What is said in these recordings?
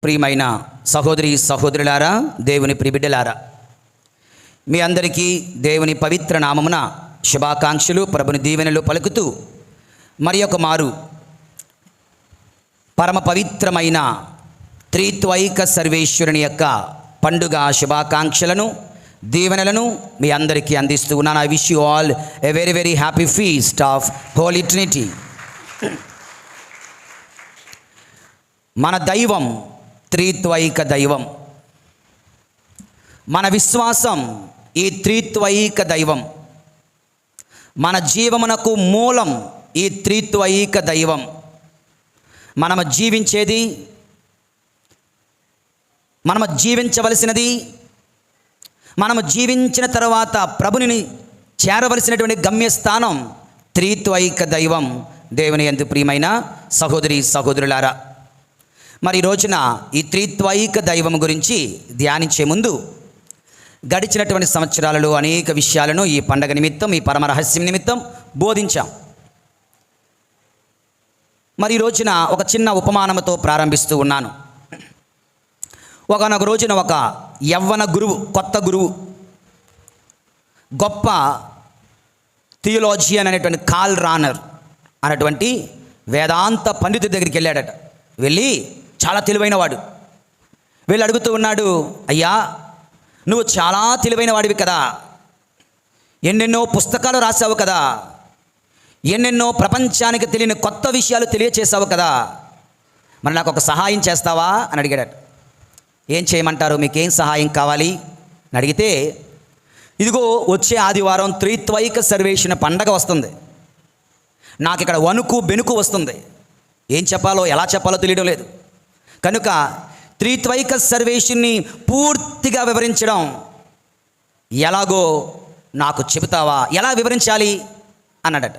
ప్రియమైన సహోదరి సహోదరులారా, దేవుని ప్రియబిడ్డలారా, మీ అందరికీ దేవుని పవిత్ర నామమున శుభాకాంక్షలు, ప్రభుని దీవెనలు పలుకుతూ మరి ఒక మారు పరమ పవిత్రమైన త్రిత్వైక సర్వేశ్వరుని యొక్క పండుగ శుభాకాంక్షలను దీవెనలను మీ అందరికీ అందిస్తూ ఉన్నాను. I wish you all a very very happy feast of holy trinity. మన దైవం త్రిత్వైక దైవం. మన విశ్వాసం ఈ త్రిత్వైక దైవం. మన జీవమునకు మూలం ఈ త్రిత్వైక దైవం. మనము జీవించేది, మనము జీవించవలసినది, మనము జీవించిన తర్వాత ప్రభుని చేరవలసినటువంటి గమ్యస్థానం త్రిత్వైక దైవం. దేవుని యందు ప్రియమైన సహోదరి సహోదరులారా, మరి ఈ రోజున ఈ త్రిత్వైక దైవం గురించి ధ్యానించే ముందు గడిచినటువంటి సంవత్సరాలలో అనేక విషయాలను ఈ పండగ నిమిత్తం, ఈ పరమ రహస్యం నిమిత్తం బోధించాం. మరి ఈ రోజున ఒక చిన్న ఉపమానంతో ప్రారంభిస్తూ ఉన్నాను. ఒకనొక రోజున ఒక యవ్వన గురువు, కొత్త గురువు, గొప్ప థియోలాజియన్ అనేటువంటి కార్ల్ రానర్ అనేటువంటి వేదాంత పండితుడి దగ్గరికి వెళ్ళాడట. వెళ్ళి, చాలా తెలివైన వాడు, వెళ్ళి అడుగుతూ ఉన్నాడు, అయ్యా, నువ్వు చాలా తెలివైన వాడివి కదా, ఎన్నెన్నో పుస్తకాలు రాసావు కదా, ఎన్నెన్నో ప్రపంచానికి తెలియని కొత్త విషయాలు తెలియచేసావు కదా, మరి నాకు ఒక సహాయం చేస్తావా అని అడిగాడట. ఏం చేయమంటారు, మీకేం సహాయం కావాలి అని అడిగితే, ఇదిగో వచ్చే ఆదివారం త్రిత్వైక సర్వేశ్వరుని పండగ వస్తుంది, నాకు ఇక్కడ వణుకు బెనుకు వస్తుంది, ఏం చెప్పాలో ఎలా చెప్పాలో తెలియడం లేదు, కనుక త్రిత్వైక సర్వేశ్వరుని పూర్తిగా వివరించడం ఎలాగో నాకు చెబుతావా, ఎలా వివరించాలి అన్నాడట.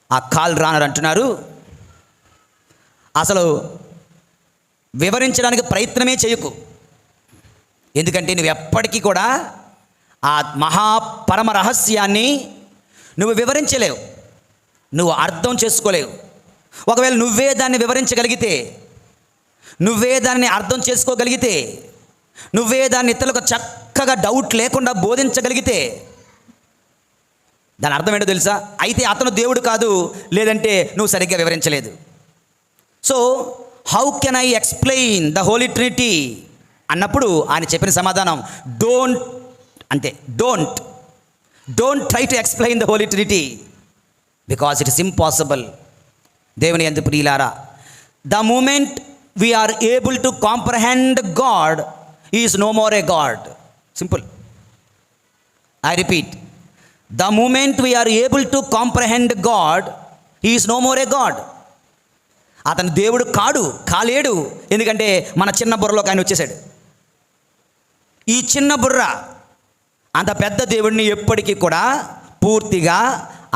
ఆ కార్ల్ రానర్ అంటున్నారు, అసలు వివరించడానికి ప్రయత్నమే చేయకు, ఎందుకంటే నువ్వు ఎప్పటికీ కూడా ఆ మహాపరమ రహస్యాన్ని నువ్వు వివరించలేవు, నువ్వు అర్థం చేసుకోలేవు. ఒకవేళ నువ్వే దాన్ని వివరించగలిగితే, నువ్వే దాన్ని అర్థం చేసుకోగలిగితే, నువ్వే దాన్ని ఇతరులకు చక్కగా డౌట్ లేకుండా బోధించగలిగితే దాని అర్థం ఏంటో తెలుసా? అయితే అతను దేవుడు కాదు, లేదంటే నువ్వు సరిగ్గా వివరించలేదు. So how can I explain the holy trinity అన్నప్పుడు ఆయన చెప్పిన సమాధానం, don't try to explain the holy trinity because it is impossible. దేవుని యందు ప్రియులారా, the moment we're able to comprehend God is no more a God. Simple. I repeat, the moment we're able to comprehend God is no more a God. అతను దేవుడు కాలేడు, ఎందుకంటే మన చిన్న బుర్రలోకి ఆయన వచ్చేసాడు. ఈ చిన్న బుర్ర అంత పెద్ద దేవుడిని ఎప్పటికీ కూడా పూర్తిగా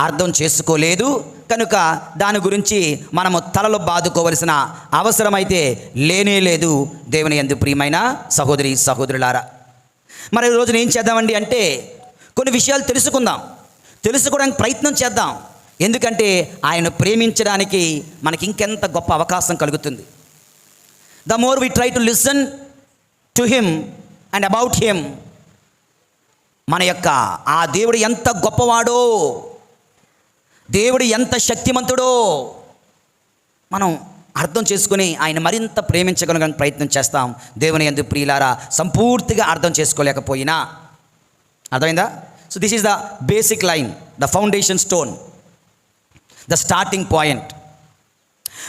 అర్థం చేసుకోలేదు, కనుక దాని గురించి మనము తలలో బాదుకోవలసిన అవసరమైతే లేనే లేదు. దేవుని యందు ప్రియమైన సహోదరి సహోదరులారా, మరి ఈ రోజున ఏం చేద్దామండి అంటే, కొన్ని విషయాలు తెలుసుకోవడానికి ప్రయత్నం చేద్దాం. ఎందుకంటే ఆయన ప్రేమించడానికి మనకి ఇంకెంత గొప్ప అవకాశం కలుగుతుంది. The more we try to listen to him and about him, మన యొక్క ఆ దేవుడు ఎంత గొప్పవాడో, దేవుడు ఎంత శక్తిమంతుడో మనం అర్థం చేసుకుని ఆయన మరింత ప్రేమించగలగడానికి ప్రయత్నం చేస్తాం. దేవుని యందు ప్రియులారా, సంపూర్తిగా అర్థం చేసుకోలేకపోయినా, అర్థమైందా? So this is the basic line, the foundation stone, the starting point.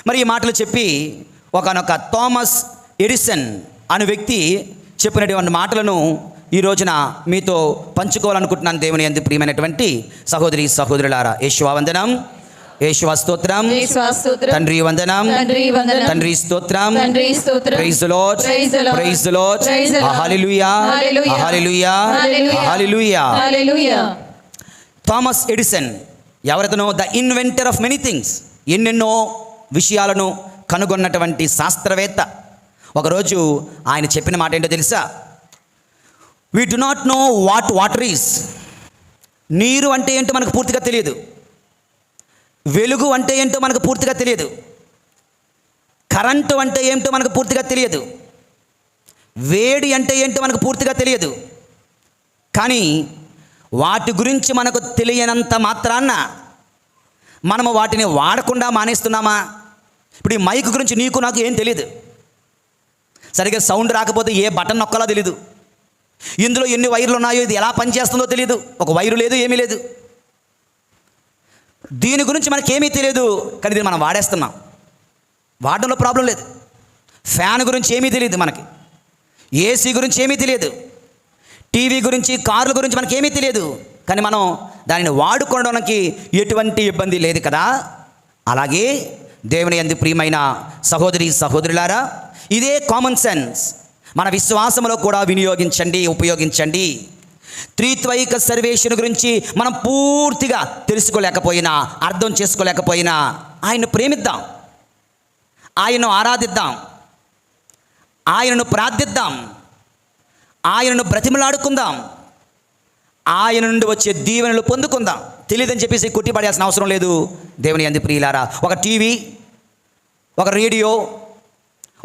మరి ఈ మాటలు చెప్పి ఒకనొక థామస్ ఎడిసన్ అనే వ్యక్తి చెప్పినటువంటి మాటలను ఈ రోజున మీతో పంచుకోవాలనుకుంటున్నాను. దేవుని యందు ప్రియమైనటువంటి సహోదరి సహోదరులారా, యేషువా వందనం, యేషువా స్తోత్రం, తండ్రి వందనం, తండ్రి స్తోత్రం, praise the lord, praise the lord, hallelujah, hallelujah, hallelujah. Thomas Edison ఎవరితనో the inventor of many things, ఎన్నెన్నో విషయాలను కనుగొన్నటువంటి శాస్త్రవేత్త. ఒకరోజు ఆయన చెప్పిన మాట ఏంటో తెలుసా? We do not know what water is. నీరు అంటే ఏంటో మనకు పూర్తిగా తెలియదు, వెలుగు అంటే ఏంటో మనకు పూర్తిగా తెలియదు, కరెంటు అంటే ఏంటో మనకు పూర్తిగా తెలియదు, వేడి అంటే ఏంటో మనకు పూర్తిగా తెలియదు. కానీ వాటి గురించి మనకు తెలియనంత మాత్రాన మనము వాటిని వాడకుండా మానేస్తున్నామా? ఇప్పుడు ఈ మైక్ గురించి నీకు నాకు ఏం తెలియదు, సరిగ్గా సౌండ్ రాకపోతే ఏ బటన్ నొక్కాలో తెలీదు, ఇందులో ఎన్ని వైర్లు ఉన్నాయో ఇది ఎలా పనిచేస్తుందో తెలియదు, ఒక వైరు లేదు ఏమీ లేదు. దీని గురించి మనకేమీ తెలియదు, కానీ దీన్ని మనం వాడేస్తున్నాం. వాడడంలో ప్రాబ్లం లేదు. ఫ్యాన్ గురించి ఏమీ తెలియదు మనకి, ఏసీ గురించి ఏమీ తెలియదు, టీవీ గురించి, కార్ల గురించి మనకేమీ తెలియదు, కానీ మనం దానిని వాడుకోవడానికి ఎటువంటి ఇబ్బంది లేదు కదా. అలాగే దేవుని యందు ప్రియమైన సహోదరి సహోదరులారా, ఇదే కామన్ సెన్స్ మన విశ్వాసంలో కూడా వినియోగించండి, ఉపయోగించండి. త్రిత్వైక సర్వేశ్వరుని గురించి మనం పూర్తిగా తెలుసుకోలేకపోయినా, అర్థం చేసుకోలేకపోయినా ఆయన్ను ప్రేమిద్దాం, ఆయన్ను ఆరాధిద్దాం, ఆయనను ప్రార్థిద్దాం, ఆయనను బ్రతిమలాడుకుందాం, ఆయన నుండి వచ్చే దీవెనలు పొందుకుందాం. తెలియదని చెప్పేసి కొట్టిపడేయాల్సిన అవసరం లేదు. దేవుని యందు ప్రియులారా, ఒక టీవీ, ఒక రేడియో,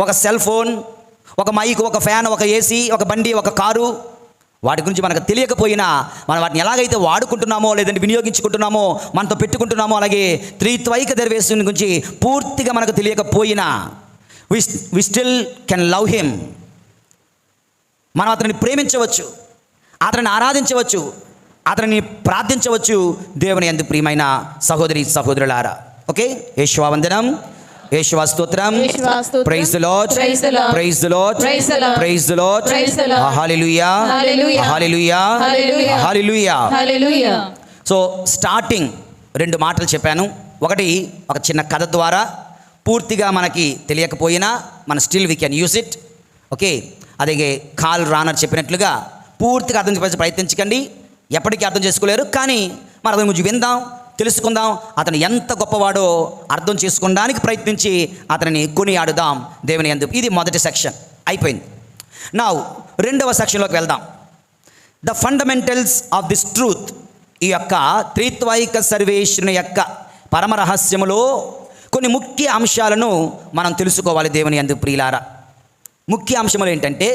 ఒక సెల్ ఫోన్, ఒక మైక్, ఒక ఫ్యాన్, ఒక ఏసీ, ఒక బండి, ఒక కారు, వాటి గురించి మనకు తెలియకపోయినా మనం వాటిని ఎలాగైతే వాడుకుంటున్నామో లేదంటే వినియోగించుకుంటున్నామో మనతో పెట్టుకుంటున్నామో, అలాగే త్రిత్వైక సర్వేశ్వరుని గురించి పూర్తిగా మనకు తెలియకపోయినా we still can love him. మనం అతనిని ప్రేమించవచ్చు, అతనిని ఆరాధించవచ్చు, అతనిని ప్రార్థించవచ్చు. దేవుని యందు ప్రియమైన సహోదరి సహోదరులారా, ఓకే, యేషువా వందనం, యేషువా స్తోత్రం, praise the lord, praise the lord, praise the lord, hallelujah, hallelujah, hallelujah. So starting 2 మాటలు చెప్పాను. ఒకటి, ఒక చిన్న కథ ద్వారా పూర్తిగా మనకి తెలియకపోయినా మన still we can use it. Okay, అదే కాల్ రానర్ చెప్పినట్లుగా పూర్తిగా అర్థం చేసే ప్రయత్నించకండి, ఎప్పటికీ అర్థం చేసుకోలేరు. కానీ మన అతని గురించి విందాం, తెలుసుకుందాం, అతను ఎంత గొప్పవాడో అర్థం చేసుకోవడానికి ప్రయత్నించి అతనిని కొనియాడుదాం దేవుని యందు. ఇది మొదటి సెక్షన్ అయిపోయింది. నౌ రెండవ సెక్షన్లోకి వెళ్దాం. The fundamentals of this truth. ఈ యొక్క త్రిత్వైక సర్వేశ్వరుని యొక్క పరమ రహస్యములో కొన్ని ముఖ్య అంశాలను మనం తెలుసుకోవాలి దేవుని యందు ప్రియులారా. ముఖ్య అంశములు ఏంటంటే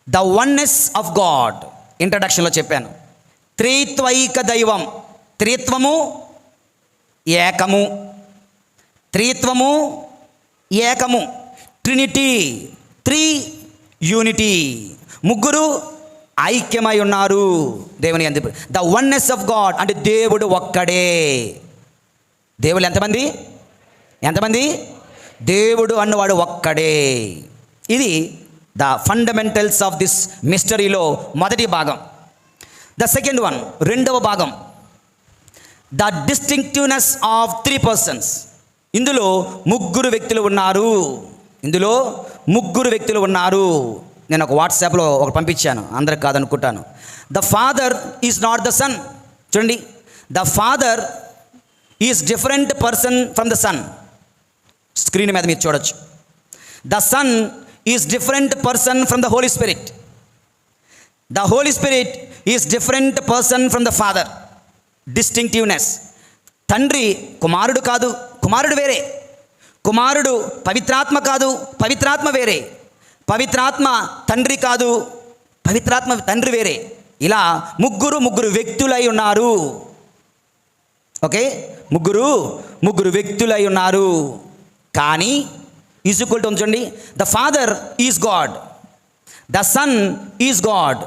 ద వన్నెస్ ఆఫ్ గాడ్. ఇంట్రడక్షన్లో చెప్పాను, త్రిత్వైక దైవం, త్రిత్వము ఏకము, త్రిత్వము ఏకము, ట్రినిటీ, త్రీ యూనిటీ, ముగ్గురు ఐక్యమై ఉన్నారు దేవుని యందు. ద వన్నెస్ ఆఫ్ గాడ్ అంటే దేవుడు ఒక్కడే. దేవుడు ఎంతమంది? ఎంతమంది? దేవుడు అన్నవాడు ఒక్కడే. ఇది ద ఫండమెంటల్స్ ఆఫ్ దిస్ మిస్టరీలో మొదటి భాగం. ద సెకండ్ వన్, రెండవ భాగం, ద డిస్టింక్టివ్నెస్ ఆఫ్ 3 పర్సన్స్. ఇందులో ముగ్గురు వ్యక్తులు ఉన్నారు, ఇందులో ముగ్గురు వ్యక్తులు ఉన్నారు. నేను ఒక వాట్సాప్లో ఒక పంపించాను, అందరికి కాదనుకుంటాను. The father is not the son. చూడండి, the father is different person from the son. Screen మీద మీరు చూడొచ్చు. The son is different person from the holy spirit. The holy spirit is different person from the father. Distinctiveness. తండ్రి కుమారుడు కాదు, కుమారుడు వేరే. కుమారుడు పవిత్రాత్మ కాదు, పవిత్రాత్మ వేరే. పవిత్రాత్మ తండ్రి కాదు, పవిత్రాత్మ తండ్రి వేరే. ఇలా ముగ్గురు వ్యక్తులై ఉన్నారు. ఓకే, ముగ్గురు వ్యక్తులై ఉన్నారు. కానీ ఈక్వల్ టు ఉంచండి, the father is God, the son is God,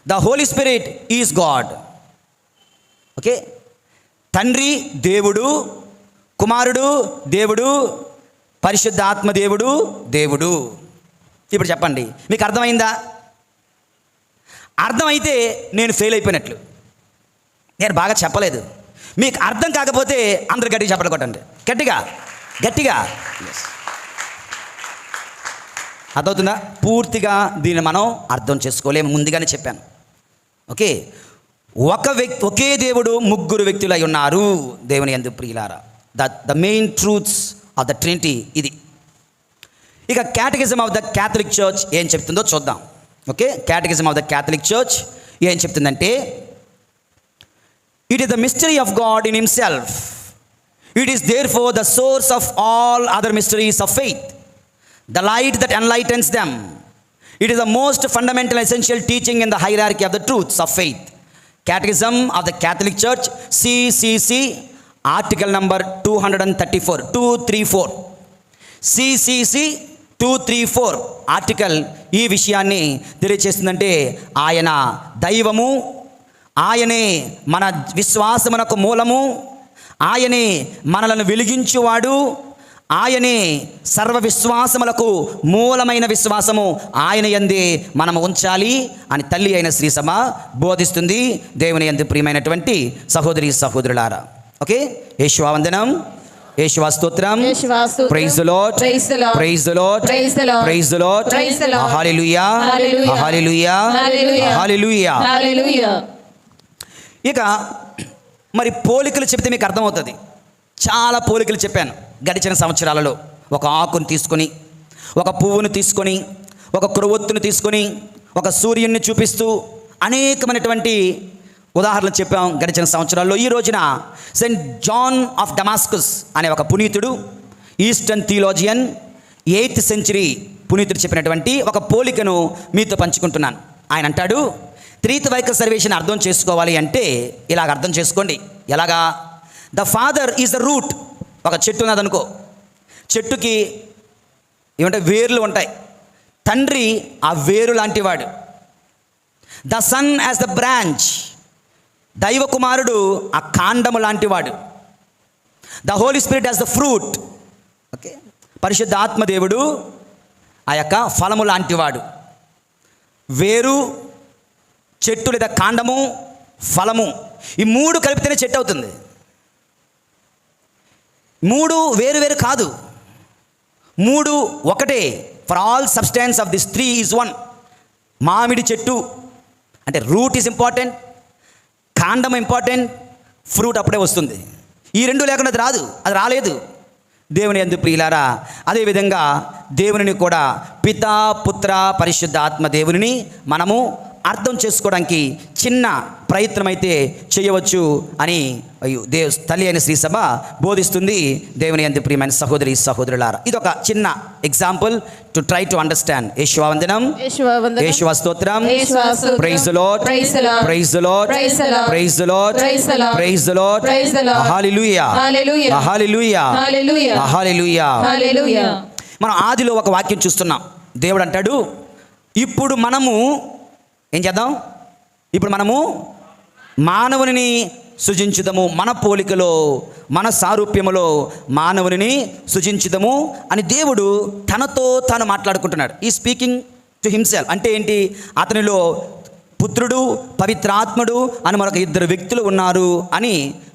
the holy spirit is God. Okay, తండ్రి దేవుడు, కుమారుడు దేవుడు, పరిశుద్ధాత్మ దేవుడు దేవుడు. ఇప్పుడు చెప్పండి, మీకు అర్థమైందా? అర్థమైతే నేను ఫెయిల్ అయిపోయినట్లు. నేను బాగా చెప్పలేదు. మీకు అర్థం కాకపోతే అందరు గట్టిగా చెప్పలు కొట్టండి, గట్టిగా గట్టిగా. అర్థమవుతుందా? పూర్తిగా దీన్ని మనం అర్థం చేసుకోలేము, ముందుగానే చెప్పాను. ఓకే, ఒకే దేవుడు ముగ్గురు వ్యక్తులు అయి ఉన్నారు దేవుని యందు ప్రియులారా. The main truths of the Trinity ఇది. ఇక catechism of the Catholic church ఏం చెప్తుందో చూద్దాం. Okay, catechism of the Catholic church ఏం చెప్తుందంటే, it is the mystery of God in himself. It is therefore the source of all other mysteries of faith, the light that enlightens them. It is the most fundamental essential teaching in the hierarchy of the truths of faith. Catechism of the Catholic Church, CCC, article number 234. CCC 234 article ఈ విషయాన్ని తెలియచేస్తుందంటే ఆయన దైవము, ఆయనే మన విశ్వాసమునకు మూలము, ఆయనే మనలను వెలిగించువాడు, ఆయనే సర్వ విశ్వాసములకు మూలమైన విశ్వాసము ఆయన యందే మనము ఉంచాలి అని తల్లి అయిన శ్రీసభ బోధిస్తుంది. దేవుని యందు ప్రియమైనటువంటి సహోదరి సహోదరులారా, ఓకే, యేషువా వందనం, యేషువా స్తోత్రం, praise the lord, praise the lord, praise the lord, hallelujah, hallelujah, hallelujah. ఇక మరి పోలికలు చెప్తే మీకు అర్థమవుతుంది. చాలా పోలికలు చెప్పాను గడిచిన సంవత్సరాలలో. ఒక ఆకును తీసుకొని, ఒక పువ్వును తీసుకొని, ఒక క్రొవ్వొత్తును తీసుకొని, ఒక సూర్యుడిని చూపిస్తూ అనేకమైనటువంటి ఉదాహరణలు చెప్పాం గడిచిన సంవత్సరాల్లో. ఈ రోజున సెయింట్ జాన్ ఆఫ్ డమాస్కస్ అనే ఒక పునీతుడు, ఈస్టర్న్ థియోలాజియన్, 8th century పునీతుడు చెప్పినటువంటి ఒక పోలికను మీతో పంచుకుంటున్నాను. ఆయన అంటాడు, త్రిత్వైక సర్వేషన్ అర్థం చేసుకోవాలి అంటే ఇలాగ అర్థం చేసుకోండి. ఎలాగా? The father is the route. ఒక చెట్టు ఉన్నదనుకో, చెట్టుకి ఏమంటే వేర్లు ఉంటాయి. తండ్రి ఆ వేరు లాంటివాడు. The son as the branch. దైవ కుమారుడు ఆ కాండము లాంటివాడు. The holy spirit as the fruit. Okay, పరిశుద్ధ ఆత్మదేవుడు ఆ యొక్క ఫలము లాంటివాడు. వేరు, చెట్టు లేదా కాండము, ఫలము, ఈ మూడు కలిపితేనే చెట్టు అవుతుంది. మూడు వేరు వేరు కాదు, మూడు ఒకటే. For all substance of this 3 is 1. మామిడి చెట్టు అంటే రూట్ ఈజ్ ఇంపార్టెంట్, కాండం ఇంపార్టెంట్, ఫ్రూట్ అప్పుడే వస్తుంది. ఈ రెండు లేకుండా అది రాదు, అది రాలేదు. దేవుని యందు ప్రియులారా, అదేవిధంగా దేవునిని కూడా పితా, పుత్ర, పరిశుద్ధ ఆత్మ దేవునిని మనము అర్థం చేసుకోవడానికి చిన్న ప్రయత్నం అయితే చేయవచ్చు అని తల్లి అయిన శ్రీసభ బోధిస్తుంది. దేవుని యందు ప్రియమైన సహోదరి సహోదరులారా, ఇది ఒక చిన్న example to try to understand. Yeshua వందనం, యేషువా స్తోత్రం, praise the lord, praise the lord, praise the lord, praise the lord, hallelujah, hallelujah, hallelujah. మనం ఆదిలో ఒక వాక్యం చూస్తున్నాం. దేవుడు అంటాడు, ఇప్పుడు మనము ఏం చేద్దాం? ఇప్పుడు మనము మానవుని సృజించుదము, మన పోలికలో, మన సారూప్యములో మానవుని సృజించుదము అని దేవుడు తనతో తాను మాట్లాడుకుంటున్నాడు. ఈ స్పీకింగ్ టు హిమ్సెల్ఫ్. అంటే ఏంటి? అతనిలో పుత్రుడు, పవిత్రాత్ముడు అని మరొక 2 వ్యక్తులు ఉన్నారు అని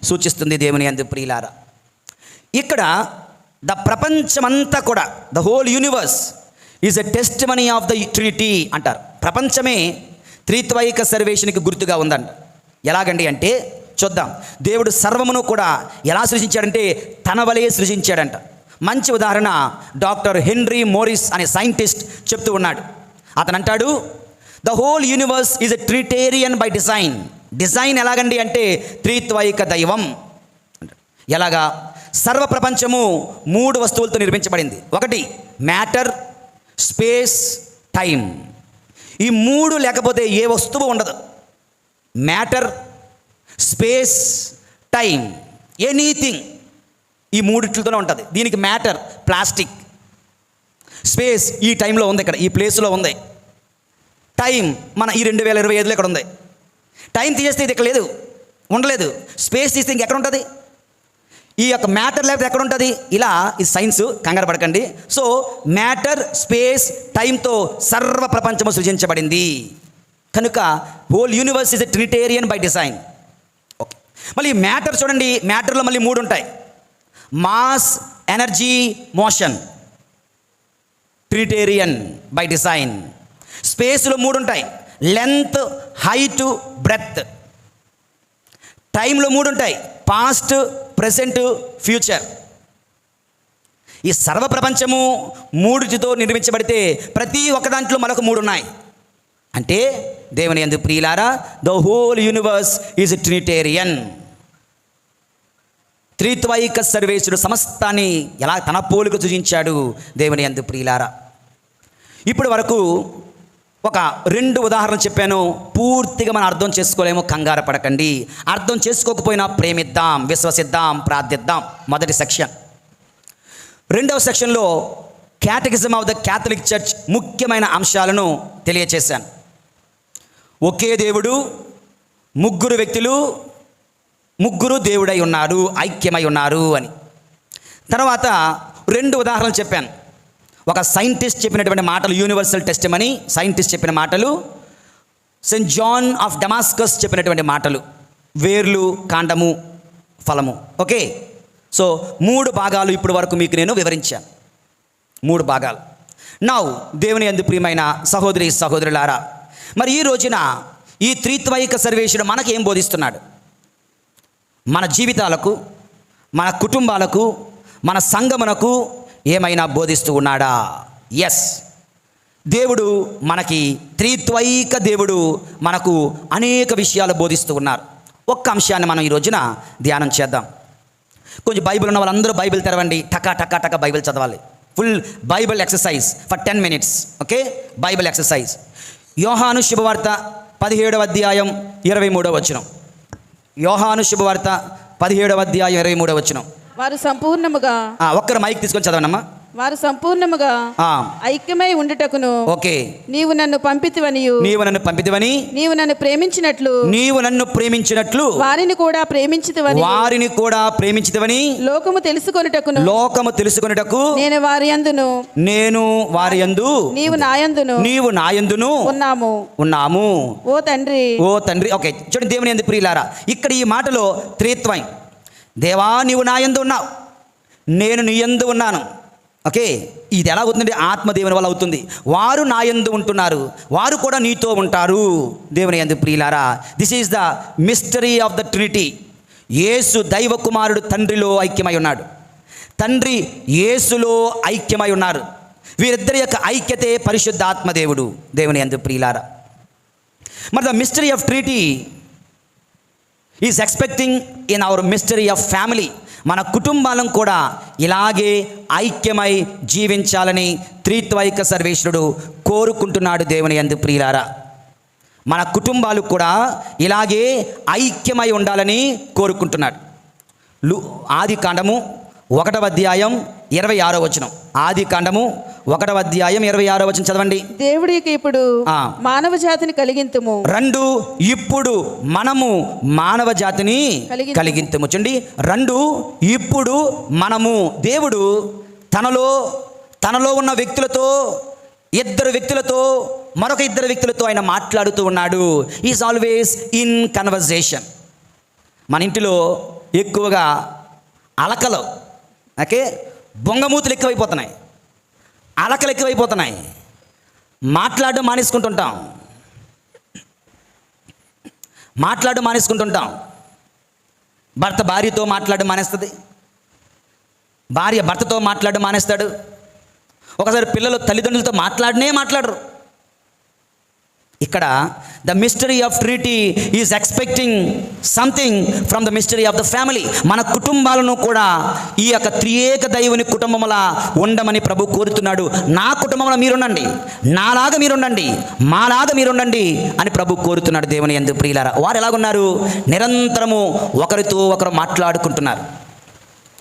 సూచిస్తుంది. దేవుని యందు ప్రియులారా, ఇక్కడ ద ప్రపంచమంతా కూడా, the whole universe is a testimony of the Trinity అంటారు. ప్రపంచమే త్రిత్వైక సర్వేషన్కి గుర్తుగా ఉందంట. ఎలాగండి అంటే చూద్దాం. దేవుడు సర్వమును కూడా ఎలా సృజించాడంటే తన వలే సృజించాడంట. మంచి ఉదాహరణ డాక్టర్ హెన్రీ మోరిస్ అనే సైంటిస్ట్ చెప్తూ ఉన్నాడు. అతను అంటాడు, the whole universe is a trinitarian by design. Design ఎలాగండి అంటే త్రిత్వైక దైవం. ఎలాగా? సర్వ ప్రపంచము 3 వస్తువులతో నిర్మించబడింది. ఒకటి మ్యాటర్, స్పేస్, టైం. ఈ 3 లేకపోతే ఏ వస్తువు ఉండదు. మ్యాటర్, స్పేస్, టైం, ఎనీథింగ్ ఈ 3 ఉంటుంది. దీనికి మ్యాటర్ ప్లాస్టిక్, స్పేస్ ఈ టైంలో ఉంది, ఇక్కడ ఈ ప్లేస్లో ఉంది. టైం మన ఈ 2025లో ఇక్కడ ఉంది. టైం తీసేస్తే ఇది ఇక్కడ లేదు, ఉండలేదు. స్పేస్ తీస్తే ఇంకెక్కడ ఉంటుంది? ఈ యొక్క మ్యాటర్ లేకపోతే ఎక్కడ ఉంటుంది? ఇలా ఈ సైన్స్, కంగారు పడకండి. సో మ్యాటర్, స్పేస్, టైంతో సర్వ ప్రపంచము సృజించబడింది. కనుక whole universe is a trinitarian by design. Okay, మళ్ళీ మ్యాటర్ చూడండి. మ్యాటర్లో మళ్ళీ 3 ఉంటాయి. Mass, energy, motion, trinitarian by design. స్పేస్లో 3 ఉంటాయి. Length, height, breadth. టైంలో 3 ఉంటాయి. Past, present, future. ఈ సర్వ ప్రపంచము 3తో నిర్మించబడితే ప్రతి ఒక్క దాంట్లో మరొక 3 ఉన్నాయి. అంటే దేవుని యందు ప్రియులారా, the whole universe is trinitarian. త్రిత్వైక సర్వేశ్వరుడు సమస్తాన్ని ఎలా తన పోలిక సృజించాడు దేవుని యందు ప్రియులారా. ఇప్పటి వరకు ఒక 2 ఉదాహరణలు చెప్పాను. పూర్తిగా మనం అర్థం చేసుకోలేమో, కంగారు పడకండి. అర్థం చేసుకోకపోయినా ప్రేమిద్దాం, విశ్వసిద్దాం, ప్రార్థిద్దాం. మొదటి సెక్షన్. రెండవ సెక్షన్లో catechism of the Catholic church ముఖ్యమైన అంశాలను తెలియచేశాను. ఒకే దేవుడు, ముగ్గురు వ్యక్తులు, ముగ్గురు దేవుడై ఉన్నారు, ఐక్యమై ఉన్నారు అని. తర్వాత 2 ఉదాహరణలు చెప్పాను. ఒక సైంటిస్ట్ చెప్పినటువంటి మాటలు, యూనివర్సల్ టెస్టిమనీ సైంటిస్ట్ చెప్పిన మాటలు, సెయింట్ జాన్ ఆఫ్ డమాస్కస్ చెప్పినటువంటి మాటలు, వేర్లు, కాండము, ఫలము. ఓకే, సో 3 భాగాలు ఇప్పటి వరకు మీకు నేను వివరించాను. 3 భాగాలు. నౌ దేవుని యందు ప్రియమైన సహోదరి సహోదరులారా, మరి ఈ రోజున ఈ త్రిత్వైక సర్వేశ్వరుడు మనకు ఏం బోధిస్తున్నాడు? మన జీవితాలకు, మన కుటుంబాలకు, మన సంఘమునకు ఏమైనా బోధిస్తూ ఉన్నాడా? ఎస్, దేవుడు మనకి, త్రిత్వైక దేవుడు మనకు అనేక విషయాలు బోధిస్తూ ఉన్నారు. ఒక్క అంశాన్ని మనం ఈ రోజున ధ్యానం చేద్దాం. కొంచెం బైబిల్ ఉన్న వాళ్ళందరూ బైబిల్ తెరవండి. టకా టకా టకా బైబిల్ చదవాలి. Full Bible exercise for 10 minutes. Okay, Bible exercise. యోహాను శుభవార్త 17వ అధ్యాయం 23వ వచనం. యోహాను శుభవార్త 17వ అధ్యాయం 23వ వచనం. వారు సంపూర్ణముగా, ఒక్కరు మైక్ తీసుకొని చదవనమ్మా. వారు సంపూర్ణముగా ఐక్యమై ఉండుటకును ఓకే నీవు నన్ను పంపితివనియు, నీవు నన్ను పంపితివని, నీవు నన్ను ప్రేమించినట్లు, నీవు నన్ను ప్రేమించినట్లు వారిని కూడా ప్రేమించితివని, వారిని కూడా ప్రేమించితివని లోకము తెలుసుకొనుటకును, లోకము తెలుసుకొనుటకు నేను వారి యందును, నేను వారి యందు, నీవు నాయందును, నీవు నాయందును ఉన్నాము. ఓ తండ్రి, ఓ తండ్రి. ఓకే, చూడండి దేవుని యందు ప్రియులారా, ఇక్కడ ఈ మాటలో త్రిత్వం. దేవా నీవు నా యందు ఉన్నావు, నేను నీ యందు ఉన్నాను. ఓకే, ఇది ఎలా అవుతుంది? ఆత్మదేవుని వల్ల అవుతుంది. వారు నా యందు ఉంటున్నారు, వారు కూడా నీతో ఉంటారు. దేవుని యందు ప్రియులారా, this is the mystery of the trinity. Yesu దైవ కుమారుడు తండ్రిలో ఐక్యమై ఉన్నాడు, తండ్రి యేసులో ఐక్యమై ఉన్నారు. వీరిద్దరి యొక్క ఐక్యతే పరిశుద్ధాత్మదేవుడు. దేవుని యందు ప్రియులారా, మరి the mystery of Trinity is expecting in our mystery of family. మన కుటుంబాలను కూడా ఇలాగే ఐక్యమై జీవించాలని త్రిత్వైక సర్వేశ్వరుడు కోరుకుంటున్నాడు. దేవుని యందు ప్రియులారా, మన కుటుంబాలు కూడా ఇలాగే ఐక్యమై ఉండాలని కోరుకుంటున్నాడు. ఆది కాండము 1వ అధ్యాయం 26వ వచనం. ఆది కాండము 1వ అధ్యాయం 26వ వచనం చదవండి. దేవుడికి ఇప్పుడు మానవ జాతిని కలిగింతుము. ఇప్పుడు మనము మానవ జాతిని కలిగింతుము. చూడండి, ఇప్పుడు మనము. దేవుడు తనలో ఉన్న వ్యక్తులతో, 2 వ్యక్తులతో, మరొక 2 వ్యక్తులతో ఆయన మాట్లాడుతూ ఉన్నాడు. Is always in conversation. మన ఇంటిలో ఎక్కువగా అలకలు, ఓకే, బొంగమూతులు ఎక్కువైపోతున్నాయి, అలకలు ఎక్కువైపోతున్నాయి. మాట్లాడడం మానేసుకుంటుంటాం. భర్త భార్యతో మాట్లాడడం మానేస్తుంది, భార్య భర్తతో మాట్లాడడం మానేస్తాడు. ఒకసారి పిల్లలు తల్లిదండ్రులతో మాట్లాడరు. ఇక్కడ the mystery of Trinity is expecting something from the mystery of the family. మన కుటుంబాలను కూడా ఈ యొక్క త్రియేక దైవుని కుటుంబములా ఉండమని ప్రభు కోరుతున్నాడు. నా కుటుంబంలో మీరుండండి, నాలాగా మీరుండండి, మాలాగా మీరుండండి అని ప్రభు కోరుతున్నాడు. దేవుని యందు ప్రియులారా, వారు ఎలాగున్నారు? నిరంతరము ఒకరితో ఒకరు మాట్లాడుకుంటున్నారు.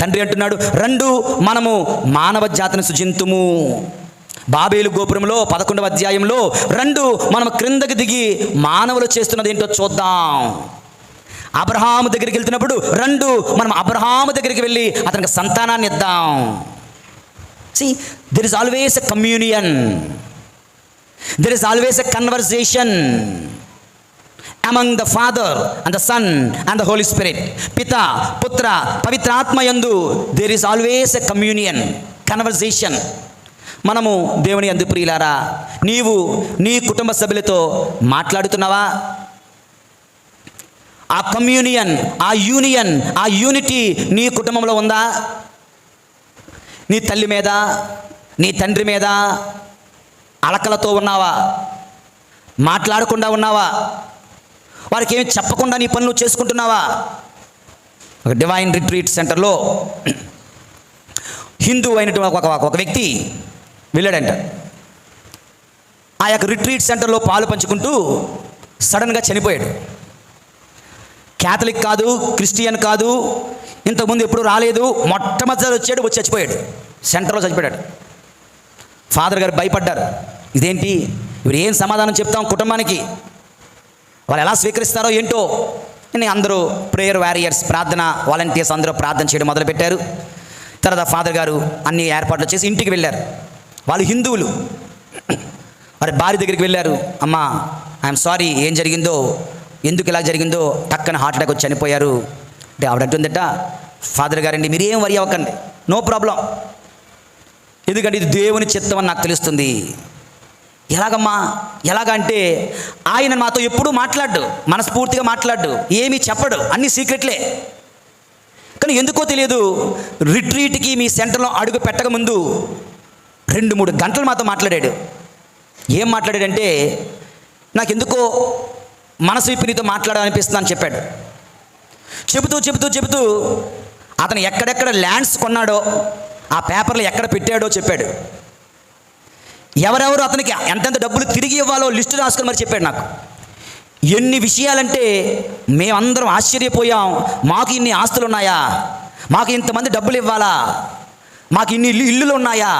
తండ్రి అంటున్నాడు, మనము మానవ జాతిని సృజింతుము. బాబేలు గోపురంలో 11వ అధ్యాయంలో మనం క్రిందకి దిగి మానవులు చేస్తున్నది ఏంటో చూద్దాం. అబ్రహాము దగ్గరికి వెళ్తున్నప్పుడు మనం అబ్రహాము దగ్గరికి వెళ్ళి అతనికి సంతానాన్ని ఇద్దాం. See, there is always a communion, there is always a conversation among the Father and the Son and the Holy Spirit. పితా, పుత్ర, పవిత్ర ఆత్మ యందు there is always a communion, conversation. మనము దేవుని యందు ప్రియులారా, నీవు నీ కుటుంబ సభ్యులతో మాట్లాడుతున్నావా? ఆ కమ్యూనియన్, ఆ యూనియన్, ఆ యూనిటీ నీ కుటుంబంలో ఉందా? నీ తల్లి మీద, నీ తండ్రి మీద అలకలతో ఉన్నావా? మాట్లాడకుండా ఉన్నావా? వారికి ఏమి చెప్పకుండా నీ పనులు చేసుకుంటున్నావా? ఒక డివైన్ రిట్రీట్ సెంటర్లో హిందూ అయినటువంటి ఒక వ్యక్తి వెళ్ళాడంట. ఆ యొక్క రిట్రీట్ సెంటర్లో పాలు పంచుకుంటూ సడన్గా చనిపోయాడు. క్యాథలిక్ కాదు, క్రిస్టియన్ కాదు, ఇంతకుముందు ఎప్పుడు రాలేదు, మొట్టమొదటి వచ్చి చచ్చిపోయాడు. సెంటర్లో చచ్చిపోయాడు. ఫాదర్ గారు భయపడ్డారు. ఇదేంటి, ఇప్పుడు ఏం సమాధానం చెప్తాం కుటుంబానికి, వాళ్ళు ఎలా స్వీకరిస్తారో ఏంటో అని అందరూ ప్రేయర్ వారియర్స్, ప్రార్థన వాలంటీర్స్ అందరూ ప్రార్థన చేయడం మొదలుపెట్టారు. తర్వాత ఫాదర్ గారు అన్ని ఏర్పాట్లు చేసి ఇంటికి వెళ్ళారు. వాళ్ళు హిందువులు. వారి భార్య దగ్గరికి వెళ్ళారు. అమ్మా, ఐఎమ్ సారీ, ఏం జరిగిందో, ఎందుకు ఇలా జరిగిందో, టక్కన హార్ట్ అటాక్ వచ్చి చనిపోయారు అంటే ఆవిడ అంటుందట, ఫాదర్ గారండి మీరేం వరి అవ్వకండి, నో ప్రాబ్లం, ఎందుకంటే ఇది దేవుని చిత్తం అని నాకు తెలుస్తుంది. ఎలాగమ్మా, ఎలాగంటే ఆయన మాతో ఎప్పుడూ మాట్లాడు, మనస్ఫూర్తిగా మాట్లాడు, ఏమీ చెప్పడు, అన్ని సీక్రెట్లే. కానీ ఎందుకో తెలియదు, రిట్రీట్కి మీ సెంటర్లో అడుగు పెట్టకముందు 2-3 గంటలు మాతో మాట్లాడాడు. ఏం మాట్లాడాడంటే, నాకు ఎందుకో మనసు విప్పి నీతో మాట్లాడాలనిపిస్తుంది అని చెప్పాడు. చెబుతూ అతను ఎక్కడెక్కడ ల్యాండ్స్ కొన్నాడో, ఆ పేపర్లు ఎక్కడ పెట్టాడో చెప్పాడు. ఎవరెవరు అతనికి ఎంతెంత డబ్బులు తిరిగి ఇవ్వాలో లిస్టు రాసుకొని మరి చెప్పాడు నాకు. ఎన్ని విషయాలంటే మేమందరం ఆశ్చర్యపోయాం. మాకు ఇన్ని ఆస్తులు ఉన్నాయా, మాకు ఇంతమంది డబ్బులు ఇవ్వాలా, మాకు ఇన్ని ఇల్లులు ఉన్నాయా,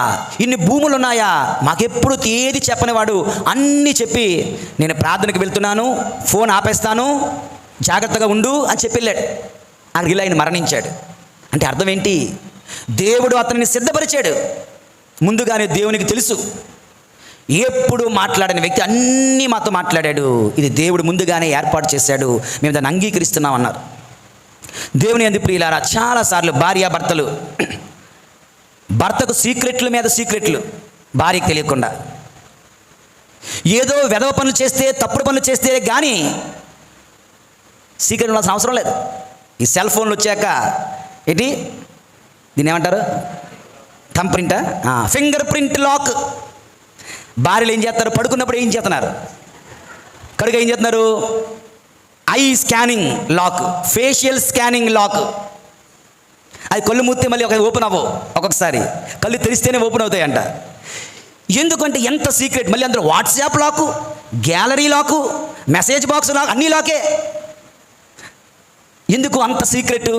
ఇన్ని భూములు ఉన్నాయా, మాకెప్పుడు తేదీ చెప్పనివాడు అన్నీ చెప్పి, నేను ప్రార్థనకు వెళ్తున్నాను, ఫోన్ ఆపేస్తాను, జాగ్రత్తగా ఉండు అని చెప్పి వెళ్ళాడు. అక్కడికి ఆయన మరణించాడు. అంటే అర్థం ఏంటి, దేవుడు అతన్ని సిద్ధపరిచాడు. ముందుగానే దేవునికి తెలుసు, ఎప్పుడు మాట్లాడిన వ్యక్తి అన్నీ మాతో మాట్లాడాడు, ఇది దేవుడు ముందుగానే ఏర్పాటు చేశాడు, మేము దాన్ని అంగీకరిస్తున్నాం అన్నారు. దేవుని యందు ప్రియులారా, చాలాసార్లు భార్యాభర్తలు భర్తకు సీక్రెట్ల మీద సీక్రెట్లు, భార్యకు తెలియకుండా ఏదో వెధవ పనులు చేస్తే, తప్పుడు పనులు చేస్తే కానీ సీక్రెట్ ఉండాల్సిన అవసరం లేదు. ఈ సెల్ ఫోన్లు వచ్చాక ఏంటి దీన్ని ఏమంటారు, థంబ్ ప్రింటా, ఫింగర్ ప్రింట్ లాక్. భార్యలు ఏం చేస్తారు, పడుకున్నప్పుడు ఏం చేస్తున్నారు, కడుగు ఏం చేస్తున్నారు, eye scanning lock, facial scanning lock. అది కళ్ళు మూస్తే మళ్ళీ ఒక ఓపెన్ అవ్వవు, ఒక్కొక్కసారి కళ్ళు తెరిస్తేనే ఓపెన్ అవుతాయంట. ఎందుకంటే ఎంత సీక్రెట్. మళ్ళీ అందరూ వాట్సాప్ లాకు, గ్యాలరీ లాకు, మెసేజ్ బాక్స్ లాక్, అన్నీ లాకే. ఎందుకు అంత సీక్రెట్,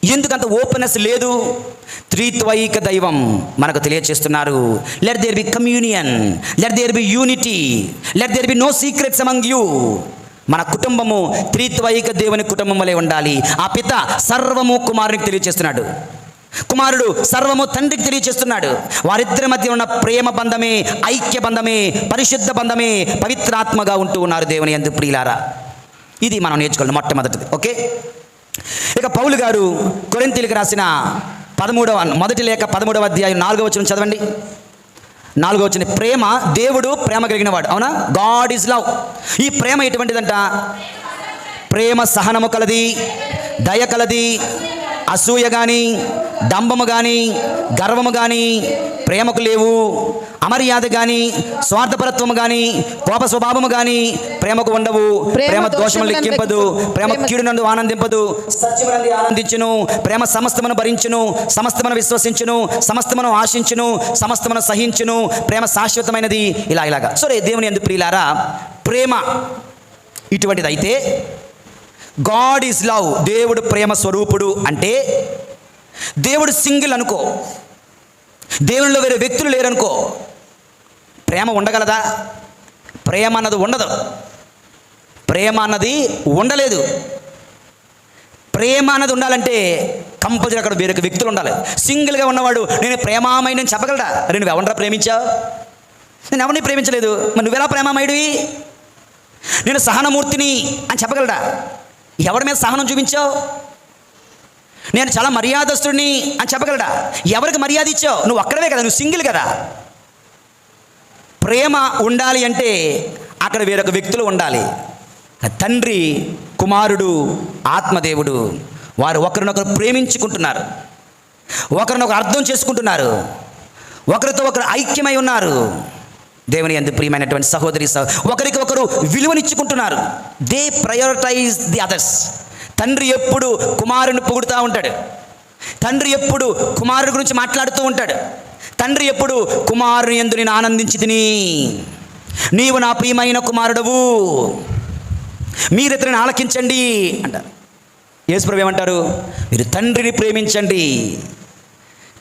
ఎందుకు అంత ఓపెన్నెస్ లేదు? త్రిత్వైక దైవం మనకు తెలియచేస్తున్నారు. Let there be communion, let there be unity, let there be no secrets among you. మన కుటుంబము త్రిత్వైక దేవుని కుటుంబం వలె ఉండాలి. ఆ పిత సర్వము కుమారునికి తెలియచేస్తున్నాడు, కుమారుడు సర్వము తండ్రికి తెలియచేస్తున్నాడు. వారిద్దరి మధ్య ఉన్న ప్రేమ బంధమే, ఐక్య బంధమే, పరిశుద్ధ బంధమే, పవిత్రాత్మగా ఉంటూ ఉన్నారు దేవుని యందు ప్రియులారా. ఇది మనం నేర్చుకోవాలి మొట్టమొదటిది. ఓకే, ఇక పౌలు గారు కొరింథీయులకు రాసిన మొదటి లేఖ 13వ అధ్యాయం 4వ వచనం చదవండి. 4వ వచనం, ప్రేమ, దేవుడు ప్రేమ కలిగిన వాడు. అవునా, గాడ్ ఈజ్ లవ్. ఈ ప్రేమ ఎటువంటిదంట, ప్రేమ సహనము కలది, దయ కలది, అసూయ కానీ, డంబము కానీ, గర్వము కానీ ప్రేమకు లేవు. అమర్యాద కానీ, స్వార్థపరత్వము కానీ, కోప స్వభావము కానీ ప్రేమకు ఉండవు. ప్రేమ దోషములు లెక్కింపదు, ప్రేమ కీడునందు ఆనందింపదు, సత్యమునందు ఆనందించును, ప్రేమ సమస్తమును భరించును, సమస్తమును విశ్వసించును, సమస్తమును ఆశించును, సమస్తమును సహించును, ప్రేమ శాశ్వతమైనది. ఇలాగా. సరే, దేవుని యందు ప్రియులారా, ప్రేమ ఇటువంటిది అయితే, గాడ్ ఈజ్ లవ్, దేవుడు ప్రేమ స్వరూపుడు అంటే, దేవుడు సింగిల్ అనుకో, దేవునిలో వేరే వ్యక్తులు లేరనుకో, ప్రేమ ఉండగలదా? ప్రేమ అన్నది ఉండదు, ప్రేమ అన్నది ఉండలేదు. ప్రేమ అన్నది ఉండాలంటే కంపల్సరీ అక్కడ వేరొక వ్యక్తులు ఉండాలి. సింగిల్గా ఉన్నవాడు నేను ప్రేమామయుడు అని చెప్పగలడా? అరే నువ్వు ఎవరిని ప్రేమించావు? నేను ఎవరిని ప్రేమించలేదు, మరి నువ్వెలా ప్రేమామయుడివి? నేను సహనమూర్తిని అని చెప్పగలడా? ఎవరి మీద సహనం చూపించావు? నేను చాలా మర్యాదస్తుడిని అని చెప్పగలడా? ఎవరికి మర్యాద ఇచ్చావు? నువ్వు అక్కడవే కదా, నువ్వు సింగిల్ కదా. ప్రేమ ఉండాలి అంటే అక్కడ వేరొక వ్యక్తులు ఉండాలి. తండ్రి, కుమారుడు, ఆత్మదేవుడు, వారు ఒకరినొకరు ప్రేమించుకుంటున్నారు, ఒకరినొకరు అర్థం చేసుకుంటున్నారు, ఒకరితో ఒకరు ఐక్యమై ఉన్నారు. దేవుని యందు ప్రియమైనటువంటి సహోదరి, ఒకరికి ఒకరు విలువనిచ్చుకుంటున్నారు. They prioritize the others. తండ్రి ఎప్పుడు కుమారుని పొగుడుతూ ఉంటాడు. తండ్రి ఎప్పుడు కుమారుడి గురించి మాట్లాడుతూ ఉంటాడు. తండ్రి ఎప్పుడు కుమారుని యందు నేను ఆనందించి తిని, నీవు నా ప్రియమైన కుమారుడవు, మీరిద్దరిని ఆలకించండి అంటారు. యేసుప్రభు ఏమంటారు? మీరు తండ్రిని ప్రేమించండి,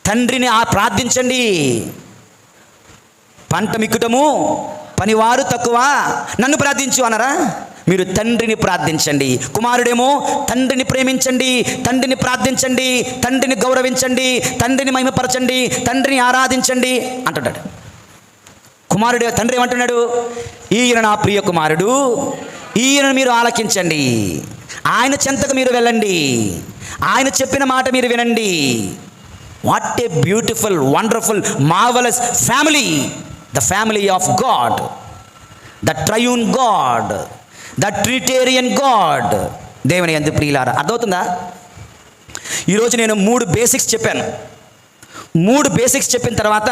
తండ్రిని ప్రార్థించండి. పంట మిక్కుటము పనివారు తక్కువ, నన్ను ప్రార్థించు అనరా? మీరు తండ్రిని ప్రార్థించండి. కుమారుడేమో తండ్రిని ప్రేమించండి, తండ్రిని ప్రార్థించండి, తండ్రిని గౌరవించండి, తండ్రిని మహిమపరచండి, తండ్రిని ఆరాధించండి అంటున్నాడు. కుమారుడు తండ్రి ఏమంటున్నాడు? ఈయన నా ప్రియ కుమారుడు, ఈయనను మీరు ఆలకించండి, ఆయన చెంతకు మీరు వెళ్ళండి, ఆయన చెప్పిన మాట మీరు వినండి. What a beautiful, wonderful, marvellous family, the family of God, the triune God, the Trinitarian God. దేవుని యందు ప్రియులారా, అర్థమవుతుందా? ఈరోజు నేను 3 బేసిక్స్ చెప్పాను. 3 బేసిక్స్ చెప్పిన తర్వాత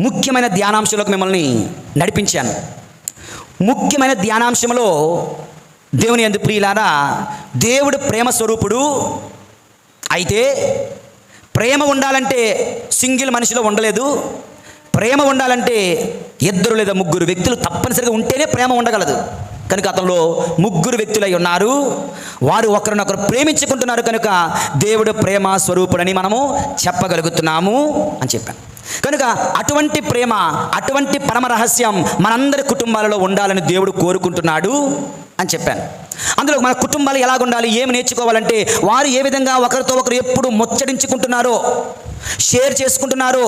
ముఖ్యమైన ధ్యానాంశంలోకి మిమ్మల్ని నడిపించాను. ముఖ్యమైన ధ్యానాంశంలో దేవుని యందు ప్రియులారా, దేవుడు ప్రేమ స్వరూపుడు. అయితే ప్రేమ ఉండాలంటే సింగిల్ మనిషిలో ఉండలేదు. ప్రేమ ఉండాలంటే 2 లేదా 3 వ్యక్తులు తప్పనిసరిగా ఉంటేనే ప్రేమ ఉండగలదు. కనుక అతనిలో 3 వ్యక్తులై ఉన్నారు. వారు ఒకరినొకరు ప్రేమించుకుంటున్నారు. కనుక దేవుడు ప్రేమ స్వరూపుడని మనము చెప్పగలుగుతున్నాము అని చెప్పాను. కనుక అటువంటి ప్రేమ, అటువంటి పరమ రహస్యం మనందరి కుటుంబాలలో ఉండాలని దేవుడు కోరుకుంటున్నాడు అని చెప్పాను. అందులో మన కుటుంబాలు ఎలాగ ఉండాలి, ఏమి నేర్చుకోవాలంటే, వారు ఏ విధంగా ఒకరితో ఒకరు ఎప్పుడు ముచ్చడించుకుంటున్నారో, షేర్ చేసుకుంటున్నారో,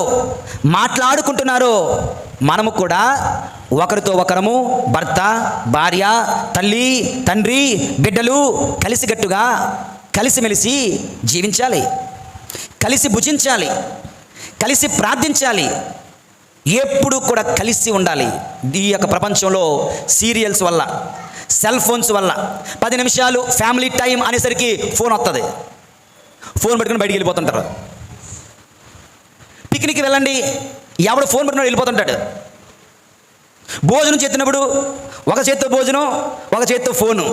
మాట్లాడుకుంటున్నారో, మనము కూడా ఒకరితో ఒకరము, భర్త, భార్య, తల్లి, తండ్రి, బిడ్డలు కలిసికట్టుగా కలిసిమెలిసి జీవించాలి, కలిసి భుజించాలి, కలిసి ప్రార్థించాలి, ఎప్పుడు కూడా కలిసి ఉండాలి. ఈ యొక్క ప్రపంచంలో సీరియల్స్ వల్ల, సెల్ ఫోన్స్ వల్ల 10 నిమిషాలు ఫ్యామిలీ టైం అనేసరికి ఫోన్ వస్తుంది. ఫోన్ పెట్టుకుని బయటికి వెళ్ళిపోతుంటారు. పిక్నిక్కి వెళ్ళండి, ఎవడు ఫోన్ పెట్టుకుని వెళ్ళిపోతుంటాడు. భోజనం చేస్తున్నప్పుడు ఒక చేత్తో భోజనం, ఒక చేత్తో ఫోను.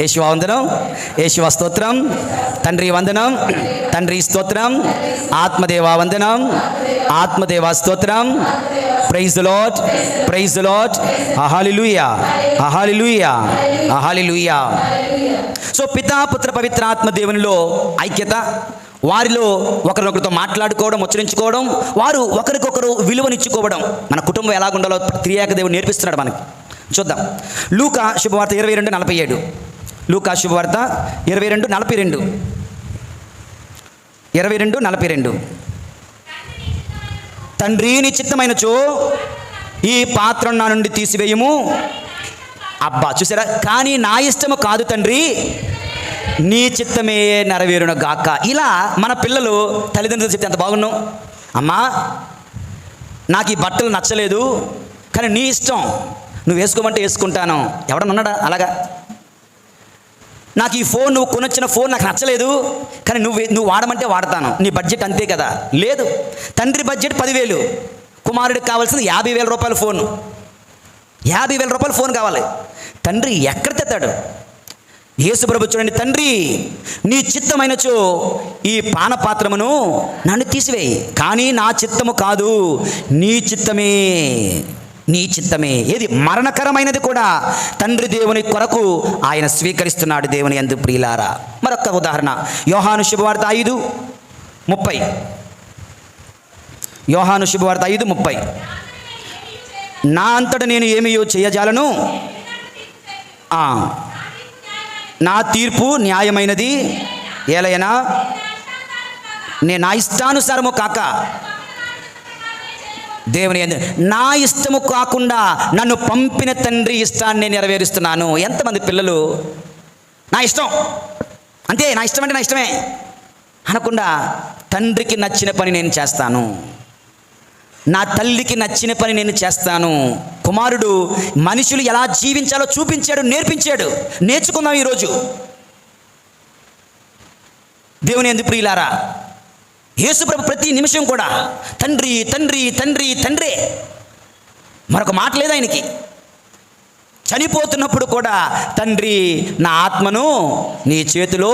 యేషువా వందనం, యేషువా స్తోత్రం, తండ్రి వందనం, తండ్రి స్తోత్రం, ఆత్మదేవా వందనం, ఆత్మదేవా స్తోత్రం. Praise the lord, praise the lord, hallelujah, hallelujah, hallelujah. So పితా, పుత్ర, పవిత్ర ఆత్మ దేవునిలో ఐక్యత, వారిలో ఒకరినొకరితో మాట్లాడుకోవడం, ముచ్చరించుకోవడం, వారు ఒకరికొకరు విలువనిచ్చుకోవడం. మన కుటుంబం ఎలాగుండాలో త్రియేక దేవుడు నేర్పిస్తున్నాడు మనకి. చూద్దాం. లూకా శుభవార్త 22:47. లూకా శుభవార్త 22:42. 22:42. తండ్రి నీ చిత్తమైనచో ఈ పాత్రను నా నుండి తీసివేయము. అబ్బా, చూసారా? కానీ నా ఇష్టము కాదు తండ్రి, నీ చిత్తమే నెరవేరును గాక. ఇలా మన పిల్లలు తల్లిదండ్రులు చెప్తే ఎంత బాగున్నావు. అమ్మా, నాకు ఈ బట్టలు నచ్చలేదు, కానీ నీ ఇష్టం, నువ్వు వేసుకోమంటే వేసుకుంటాను. ఎవడన్నా ఉన్నాడా అలాగా? నాకు ఈ ఫోన్, నువ్వు కొనొచ్చిన ఫోన్ నాకు నచ్చలేదు, కానీ నువ్వు వాడమంటే వాడతాను, నీ బడ్జెట్ అంతే కదా. లేదు, తండ్రి బడ్జెట్ 10,000, కుమారుడికి కావాల్సింది 50,000 రూపాయల ఫోను. 50,000 రూపాయల ఫోన్ కావాలి. తండ్రి ఎక్కడ తెస్తాడు? యేసుప్రభు చూడండి, తండ్రి నీ చిత్తమైనచో ఈ పానపాత్రమును నన్ను తీసివేయి, కానీ నా చిత్తము కాదు, నీ చిత్తమే, నీ చిత్తమే. ఏది మరణకరమైనది కూడా తండ్రి దేవుని కొరకు ఆయన స్వీకరిస్తున్నాడు. దేవుని యందు ప్రియులారా, మరొక ఉదాహరణ యోహాను శుభవార్త 5:30. యోహాను శుభవార్త 5:30. నా అంతట నేను ఏమియో చేయజాలను, నా తీర్పు న్యాయమైనది, ఏలైనా నేను నా ఇష్టానుసారము కాక, దేవుని నా ఇష్టము కాకుండా నన్ను పంపిన తండ్రి ఇష్టాన్ని నెరవేరుస్తున్నాను. ఎంతమంది పిల్లలు నా ఇష్టం అంతే, నా ఇష్టం అంటే నా ఇష్టమే అనకుండా తండ్రికి నచ్చిన పని నేను చేస్తాను, నా తల్లికి నచ్చిన పని నేను చేస్తాను. కుమారుడు మనుషులు ఎలా జీవించాలో చూపించాడు, నేర్పించాడు. నేర్చుకుందాం ఈరోజు. దేవుని యందు ప్రియులారా, యేసుప్రభు ప్రతి నిమిషం కూడా తండ్రి తండ్రి తండ్రి తండ్రే, మరొక మాట లేదు ఆయనకి. చనిపోతున్నప్పుడు కూడా తండ్రి నా ఆత్మను నీ చేతిలో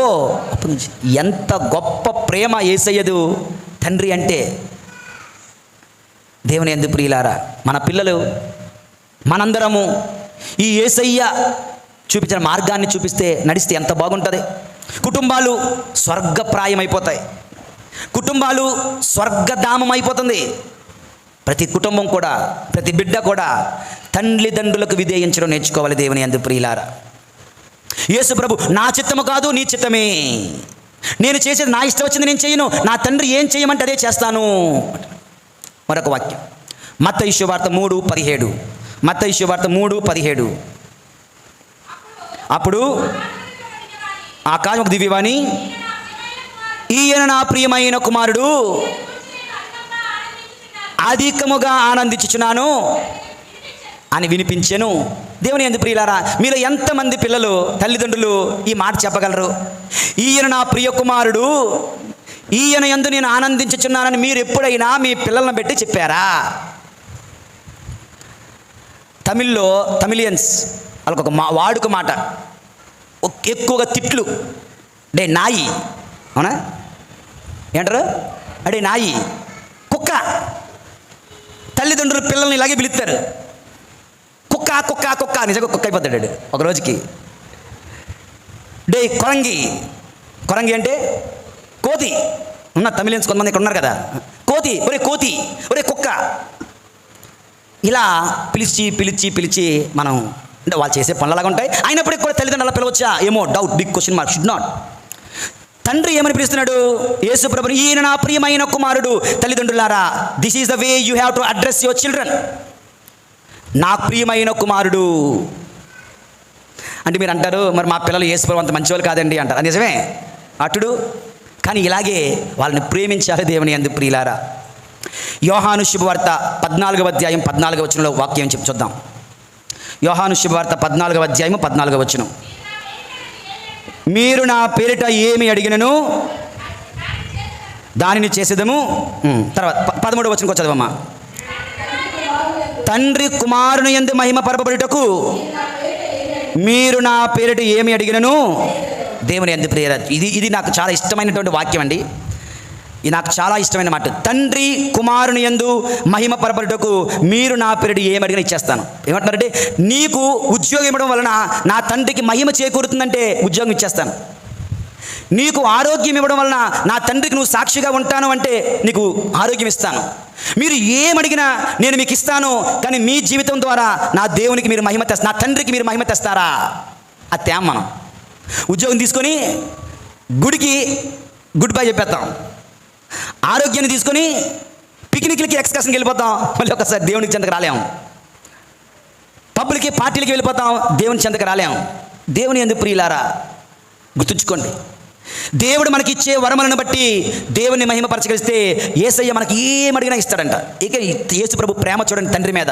అప్పగించు. ఎంత గొప్ప ప్రేమ యేసయ్యదు తండ్రి అంటే. దేవుని యందు ప్రియులారా, మన పిల్లలు మనందరము ఈ యేసయ్య చూపించిన మార్గాన్ని చూపిస్తే నడిస్తే ఎంత బాగుంటుంది. కుటుంబాలు స్వర్గప్రాయం అయిపోతాయి, కుటుంబాలు స్వర్గధామం అయిపోతుంది. ప్రతి కుటుంబం కూడా, ప్రతి బిడ్డ కూడా తల్లిదండ్రులకు విధేయించడం నేర్చుకోవాలి. దేవుని యందు ప్రియులారా, యేసు ప్రభు నా చిత్తము కాదు నీ చిత్తమే, నేను చేసేది నా ఇష్టం వచ్చింది నేను చేయను, నా తండ్రి ఏం చేయమంటే అదే చేస్తాను. మరొక వాక్యం మత్తయి శుభవార్త 3:17. మత్తయి శుభవార్త 3:17. అప్పుడు ఆకాశం ఒక దివ్యవాణి, ఈయన నా ప్రియమైన కుమారుడు, అధికముగా ఆనందించుచున్నాను అని వినిపించెను. దేవుని యందు ప్రియులారా, మీలో ఎంతమంది పిల్లలు తల్లిదండ్రులు ఈ మాట చెప్పగలరు? ఈయన నా ప్రియ కుమారుడు, ఈయన యందు నేను ఆనందించుచున్నానని మీరు ఎప్పుడైనా మీ పిల్లలను పెట్టి చెప్పారా? తమిళ్లో తమిళియన్స్ వాళ్ళకొక వాడుక మాట, ఎక్కువగా తిట్లు. డే నాయి, అవునా? ఏంటారు? అడే నాయి, కుక్క. తల్లిదండ్రులు పిల్లల్ని ఇలాగే పిలుస్తారు, కుక్క కుక్క కుక్క. నిజంగా కుక్క అయిపోతాడు ఒక రోజుకి. డే కొరంగి. కొరంగి అంటే కోతి. ఉన్న తమిళన్స్ కొంతమంది ఇక్కడ ఉన్నారు కదా, కోతి, ఒరే కోతి, ఒరే కుక్క. ఇలా పిలిచి పిలిచి పిలిచి మనం, అంటే వాళ్ళు చేసే పనులలాగా ఉంటాయి. అయినప్పటికీ కూడా తల్లిదండ్రులు పిలవచ్చా ఏమో, doubt, big question mark. Should not. తండ్రి ఏమని పిలుస్తున్నాడు? యేసు ప్రభుని ఈయన నా ప్రియమైన కుమారుడు. తల్లిదండ్రులారా, this is the way you have to address your children. నా ప్రియమైన కుమారుడు అంటే మీరు అంటారు, మరి మా పిల్లలు యేసు ప్రభు అంత మంచివాళ్ళు కాదండి అంటారు. అది నిజమే, అటుడు. కానీ ఇలాగే వాళ్ళని ప్రేమించాలి దేవుని యందు ప్రియులారా. యోహాను శుభవార్త 14వ అధ్యాయం 14వ వచనంలో వాక్యం చూద్దాం. యోహాను శుభవార్త 14వ అధ్యాయం 14వ వచనం. మీరు నా పేరిట ఏమి అడిగినను దానిని చేసేదము. తర్వాత 13వ వచనంకి చదవమ్మా. తండ్రి కుమారుని యందు మహిమ పరపబడుటకు మీరు నా పేరిట ఏమి అడిగినను. దేవుని యందు ప్రియులారా, ఇది నాకు చాలా ఇష్టమైనటువంటి వాక్యం అండి. ఇది నాకు చాలా ఇష్టమైన మాట. తండ్రి కుమారుని యందు మహిమ పరపడుటకు మీరు నా పేరిట ఏమి అడిగినా ఇచ్చేస్తాను. ఏమంటున్నారంటే, నీకు ఉద్యోగం ఇవ్వడం వలన నా తండ్రికి మహిమ చేకూరుతుందంటే ఉద్యోగం ఇచ్చేస్తాను. నీకు ఆరోగ్యం ఇవ్వడం వలన నా తండ్రికి నువ్వు సాక్షిగా ఉంటాను అంటే నీకు ఆరోగ్యం ఇస్తాను. మీరు ఏమడిగినా నేను మీకు ఇస్తాను. కానీ మీ జీవితం ద్వారా నా దేవునికి మీరు మహిమ తెస్తారు, నా తండ్రికి మీరు మహిమ తెస్తారా? అది తేం. మనం ఉద్యోగం తీసుకొని గుడికి గుడ్ బై చెప్పేస్తాం, ఆరోగ్యాన్ని తీసుకొని పిక్నిక్లకి ఎక్స్కర్షన్కి వెళ్ళిపోతాం, మళ్ళీ ఒకసారి దేవునికి చెంతకు రాలేము. పబ్బులకి పార్టీలకి వెళ్ళిపోతాం, దేవుని చెంతకు రాలేము. దేవుని యందు ప్రియులారా, గుర్తుంచుకోండి, దేవుడు మనకి ఇచ్చే వరములను బట్టి దేవుని మహిమపరచగలిస్తే యేసయ్య మనకి ఏమడిగినా ఇస్తాడంట. ఇక యేసు ప్రభు ప్రేమ చూడండి తండ్రి మీద.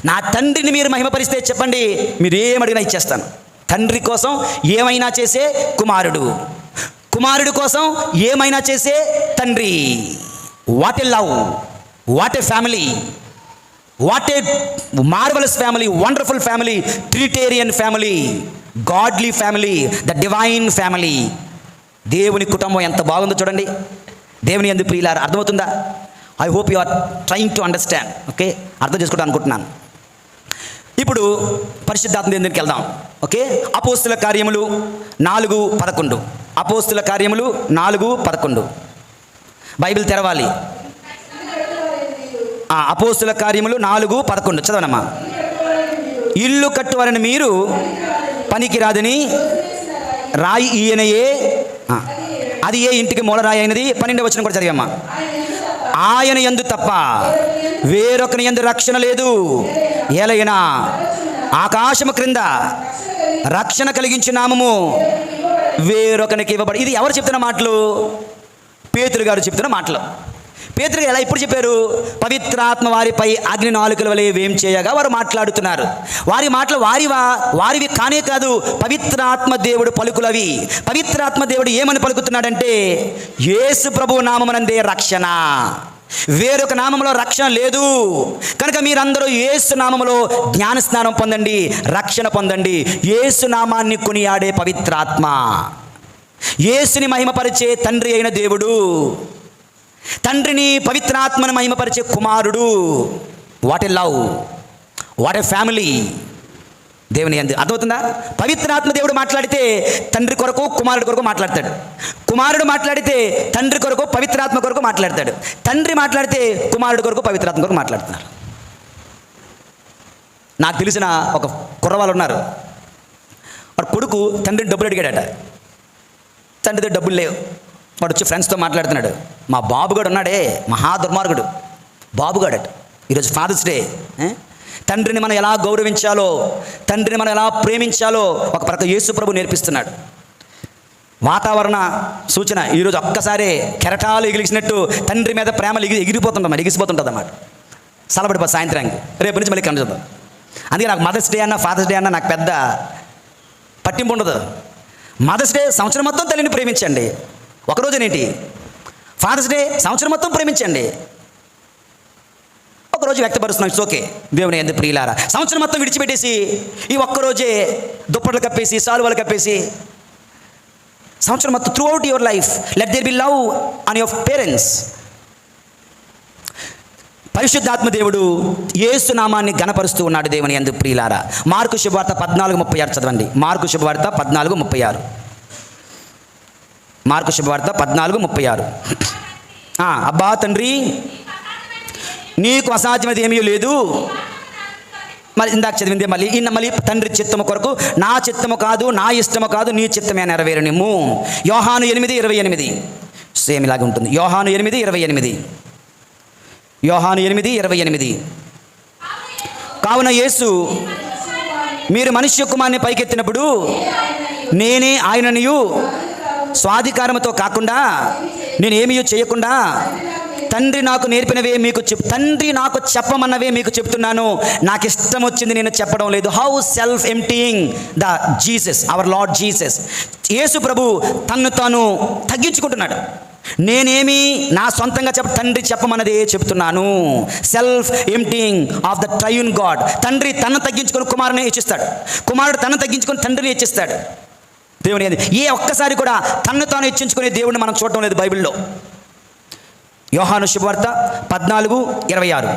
నా తండ్రిని మీరు మహిమపరిస్తే చెప్పండి, మీరు ఏమడిగినా ఇచ్చేస్తాను. తండ్రి కోసం ఏమైనా చేసే కుమారుడు, కుమారుడి కోసం ఏమైనా చేసే తండ్రి. What a love, what a family, what a marvellous family, wonderful family, trinitarian family, godly family, the divine family. దేవుని కుటుంబం ఎంత బాగుందో చూడండి. దేవుని యందు ప్రియులారా, అర్థమవుతుందా? I hope you are trying to understand. Okay, అర్థం చేసుకుంటా అనుకుంటున్నాను. ఇప్పుడు పరిశుద్ధాత్మ దగ్గరికి వెళ్దాం. ఓకే, అపోస్తుల కార్యములు 4:11. అపోస్తుల కార్యములు 4:11. బైబిల్ తెరవాలి. అపోస్తుల కార్యములు 4:11 చదవనమ్మా. ఇల్లు కట్టువారని మీరు పనికిరాదని రాయి ఈయనయే, అది ఏ ఇంటికి మూలరాయి అయినది. 12వ వచనం కూడా చదివమ్మా. ఆయన యందు తప్ప వేరొకని యందు రక్షణ లేదు. ఏలైనా ఆకాశము క్రింద రక్షణ కలిగించు నామము వేరొకనికి ఇవ్వబడి. ఇది ఎవరు చెప్తున్న మాటలు? పేతురు గారు చెప్తున్న మాటలు. పేతురు ఎలా ఇప్పుడు చెప్పారు? పవిత్రాత్మ వారిపై అగ్ని నాలుకల వలె వేం చేయగా వారు మాట్లాడుతున్నారు. వారి మాటలు వారివి కానే కాదు, పవిత్రాత్మ దేవుడు పలుకులవి. పవిత్రాత్మ దేవుడు ఏమని పలుకుతున్నాడంటే, యేసు ప్రభు నామమునందే రక్షణ. వేరొక నామములో రక్షణ లేదు. కనుక మీరందరూ యేసు నామములో జ్ఞానస్నానం పొందండి, రక్షణ పొందండి. యేసు నామాన్ని కొనియాడే పవిత్రాత్మ, యేసుని మహిమపరిచే తండ్రి అయిన దేవుడు, తండ్రిని పవిత్రాత్మను మహిమపరిచే కుమారుడు. What a love, what a family. దేవుని యందు అర్థమవుతుందా? పవిత్రాత్మ దేవుడు మాట్లాడితే తండ్రి కొరకు కుమారుడు కొరకు మాట్లాడతాడు. కుమారుడు మాట్లాడితే తండ్రి కొరకు పవిత్రాత్మ కొరకు మాట్లాడతాడు. తండ్రి మాట్లాడితే కుమారుడు కొరకు పవిత్రాత్మ కొరకు మాట్లాడుతున్నారు. నాకు తెలిసిన ఒక కుర్రవాళ్ళు ఉన్నారు. వాడు కొడుకు తండ్రిని డబ్బులు అడిగాడట. తండ్రి దగ్గర డబ్బులు లేవు. వాడు వచ్చి ఫ్రెండ్స్తో మాట్లాడుతున్నాడు. మా బాబుగాడు ఉన్నాడే, మహా దుర్మార్గుడు బాబుగాడట. ఈరోజు ఫాదర్స్ డే. తండ్రిని మనం ఎలా గౌరవించాలో, తండ్రిని మనం ఎలా ప్రేమించాలో ఒక ప్రక్క యేసు ప్రభు నేర్పిస్తున్నాడు. వాతావరణ సూచన ఈరోజు ఒక్కసారి కెరటాలు ఎగిలిసినట్టు తండ్రి మీద ప్రేమలు ఎగిసిపోతుంటుంది అన్నమాట. సలబడిపో సాయంత్రానికి, రేపు నుంచి మళ్ళీ కనిపిద్దాం. అందుకే నాకు మదర్స్ డే అన్న ఫాదర్స్ డే అన్న నాకు పెద్ద పట్టింపు ఉండదు. మదర్స్ డే సంవత్సరం మొత్తం తల్లిని ప్రేమించండి, ఒకరోజునేంటి. ఫాదర్స్ డే సంవత్సరం మొత్తం ప్రేమించండి, ఒకరోజు వ్యక్తపరుస్తున్నాం. It's okay. దేవుని యందు ప్రియులారా, సంవత్సరం మొత్తం విడిచిపెట్టేసి ఈ ఒక్కరోజే దుప్పట్లు కప్పేసి సాలువలు కప్పేసి సంవత్సరం మొత్తం throughout your life let there be love on your parents. పరిశుద్ధాత్మ దేవుడు యేసు నామాన్ని ఘనపరుస్తూ ఉన్నాడు. దేవుని యందు ప్రియులారా, మార్కు శుభవార్త 14:36 చదవండి. మార్కు శుభవార్త 14:36. మార్కు శుభవార్త 14:36. అబ్బా తండ్రి, నీకు అసాధ్యమైనది ఏమీ లేదు. మరి ఇందాక చదివిందే మళ్ళీ తండ్రి చిత్తము కొరకు, నా చిత్తము కాదు, నా ఇష్టము కాదు, నీ చిత్తమే నెరవేరునిమ్ము. యోహాను 8:28 సేమ్ ఇలాగే ఉంటుంది. యోహాను 8:28. యోహాను 8:28. కావున యేసు, మీరు మనుష్య కుమారుని పైకెత్తినప్పుడు నేనే ఆయననియు, స్వాధికారముతో కాకుండా నేనేమీ చేయకుండా తండ్రి నాకు నేర్పినవే మీకు తండ్రి నాకు చెప్పమన్నవే మీకు చెప్తున్నాను. నాకు ఇష్టం వచ్చింది నేను చెప్పడం లేదు. How self emptying the Jesus, our Lord Jesus. Yesu ప్రభు తన్ను తాను తగ్గించుకుంటున్నాడు. నేనేమి నా సొంతంగా తండ్రి చెప్పమన్నదే చెప్తున్నాను. Self emptying of the triune God. తండ్రి తను తగ్గించుకొని కుమారుని హెచ్చిస్తాడు, కుమారుడు తను తగ్గించుకొని తండ్రిని హెచ్చిస్తాడు. దేవుని ఏ ఒక్కసారి కూడా తన్ను తాను హెచ్చించుకునే దేవుడిని మనం చూడటం లేదు బైబిల్లో. యోహాను శుభవార్త 14:26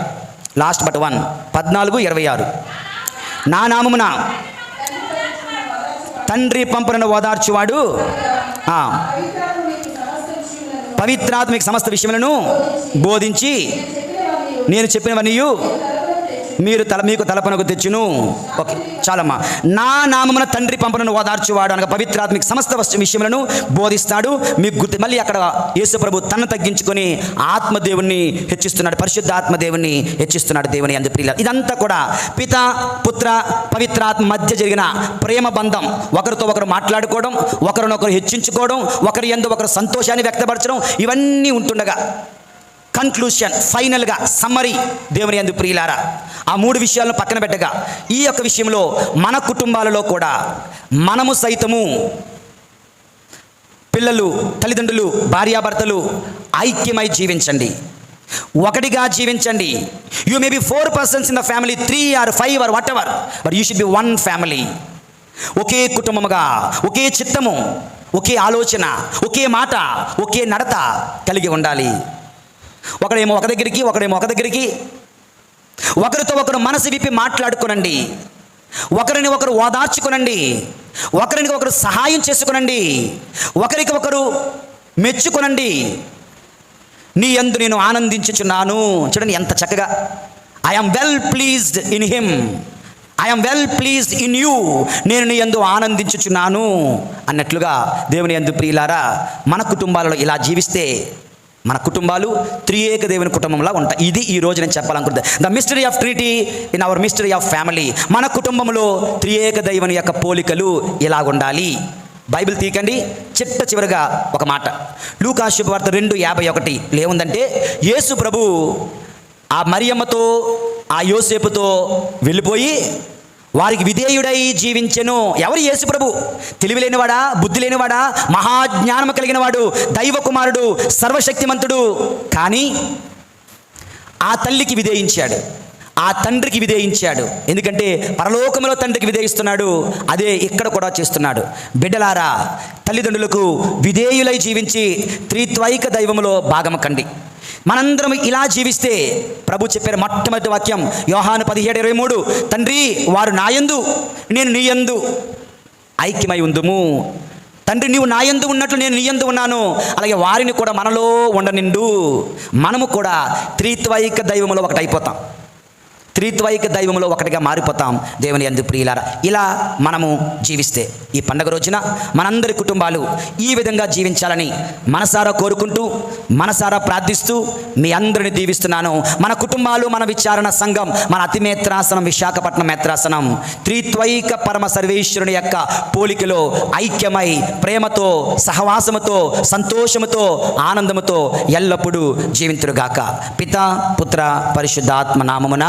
లాస్ట్ బట్ 1 14:26. నా నామమున తండ్రి పంపునను ఓదార్చువాడు పవిత్రాత్మిక సమస్త విషయములను బోధించి నేను చెప్పినవన్నీ మీకు తలపనకు తెచ్చును. ఓకే, చాలమ్మా. నా నామమున తండ్రి పంపునను ఓదార్చువాడు అనగా పవిత్రాత్మిక సమస్త విషయములను బోధిస్తాడు. మీకు గుర్తు మళ్ళీ అక్కడ యేసు ప్రభు తను తగ్గించుకొని ఆత్మదేవుణ్ణి హెచ్చిస్తున్నాడు, పరిశుద్ధ ఆత్మదేవుణ్ణి హెచ్చిస్తున్నాడు. దేవుని యందు ప్రియులారా, ఇదంతా కూడా పిత పుత్ర పవిత్రాత్మ మధ్య జరిగిన ప్రేమ బంధం. ఒకరితో ఒకరు మాట్లాడుకోవడం, ఒకరినొకరు హెచ్చించుకోవడం, ఒకరి యందు ఒకరు సంతోషాన్ని వ్యక్తపరచడం, ఇవన్నీ ఉంటుండగా కన్క్లూషన్, ఫైనల్గా సమ్మరీ. దేవుని యందు ప్రియులారా, ఆ 3 విషయాలను పక్కన పెట్టగా ఈ యొక్క విషయంలో మన కుటుంబాలలో కూడా మనము సైతము, పిల్లలు, తల్లిదండ్రులు, భార్యాభర్తలు ఐక్యమై జీవించండి, ఒకటిగా జీవించండి. You may be 4 persons in the family, 3 or 5 or whatever, but you should be 1 family. ఒకే కుటుంబముగా, ఒకే చిత్తము, ఒకే ఆలోచన, ఒకే మాట, ఒకే నడత కలిగి ఉండాలి. ఒకడేమో ఒక దగ్గరికి, ఒకడేమో ఒక దగ్గరికి. ఒకరితో ఒకరు మనసు విప్పి మాట్లాడుకునండి, ఒకరిని ఒకరు ఓదార్చుకునండి, ఒకరికి ఒకరు సహాయం చేసుకునండి, ఒకరికి ఒకరు మెచ్చుకునండి. నీ యందు నేను ఆనందించుచున్నాను. చూడండి ఎంత చక్కగా, I am well pleased in him, I am well pleased in you. నేను నీ యందు ఆనందించుచున్నాను అన్నట్లుగా దేవుని యందు ప్రియులారా, మన కుటుంబాలలో ఇలా జీవిస్తే మన కుటుంబాలు త్రియేక దేవుని కుటుంబంలా ఉంటాయి. ఇది ఈ రోజు నేను చెప్పాలనుకుంటున్నా, the mystery of trinity in our mystery of family. మన కుటుంబంలో త్రియేక దేవుని యొక్క పోలికలు ఇలాగుండాలి. బైబిల్ తీకండి, చివరిగా ఒక మాట. లూకా శుభవార్త 2:51 ఏముందంటే, యేసు ప్రభు ఆ మరియమ్మతో ఆ యోసేపుతో వెళ్ళిపోయి వారికి విధేయుడై జీవించెను. ఎవరు? యేసు ప్రభు. తెలివి లేనివాడా, బుద్ధి లేనివాడా, మహాజ్ఞానము కలిగిన వాడు, దైవ కుమారుడు, సర్వశక్తిమంతుడు. కానీ ఆ తల్లికి విధేయించాడు, ఆ తండ్రికి విధేయించాడు. ఎందుకంటే పరలోకములో తండ్రికి విధేయిస్తున్నాడు, అదే ఇక్కడ కూడా చేస్తున్నాడు. బిడ్డలారా, తల్లిదండ్రులకు విధేయులై జీవించి త్రిత్వైక దైవములో భాగము కండి. మనందరం ఇలా జీవిస్తే, ప్రభు చెప్పారు మొట్టమొదటి వాక్యం యోహాను 17:23, తండ్రి వారు నాయందు నేను నీయందు ఐక్యమై ఉందుము. తండ్రి నీవు నాయందు ఉన్నట్లు నేను నీయందు ఉన్నాను, అలాగే వారిని కూడా మనలో ఉండనిండు. మనము కూడా త్రిత్వైక దైవములో ఒకటైపోతాం, త్రిత్వైక దైవములో ఒకటిగా మారిపోతాం. దేవుని యందు ప్రియులారా, ఇలా మనము జీవిస్తే ఈ పండగ రోజున మనందరి కుటుంబాలు ఈ విధంగా జీవించాలని మనసారా కోరుకుంటూ, మనసారా ప్రార్థిస్తూ మీ అందరిని దీవిస్తున్నాను. మన కుటుంబాలు, మన విచారణ సంఘం, మన అతిమేత్రాసనం విశాఖపట్నం మేత్రాసనం త్రిత్వైక పరమ సర్వేశ్వరుని యొక్క పోలికలో ఐక్యమై ప్రేమతో, సహవాసముతో, సంతోషముతో, ఆనందముతో ఎల్లప్పుడూ జీవింతురుగాక. పితా, పుత్ర, పరిశుద్ధాత్మ నామమున.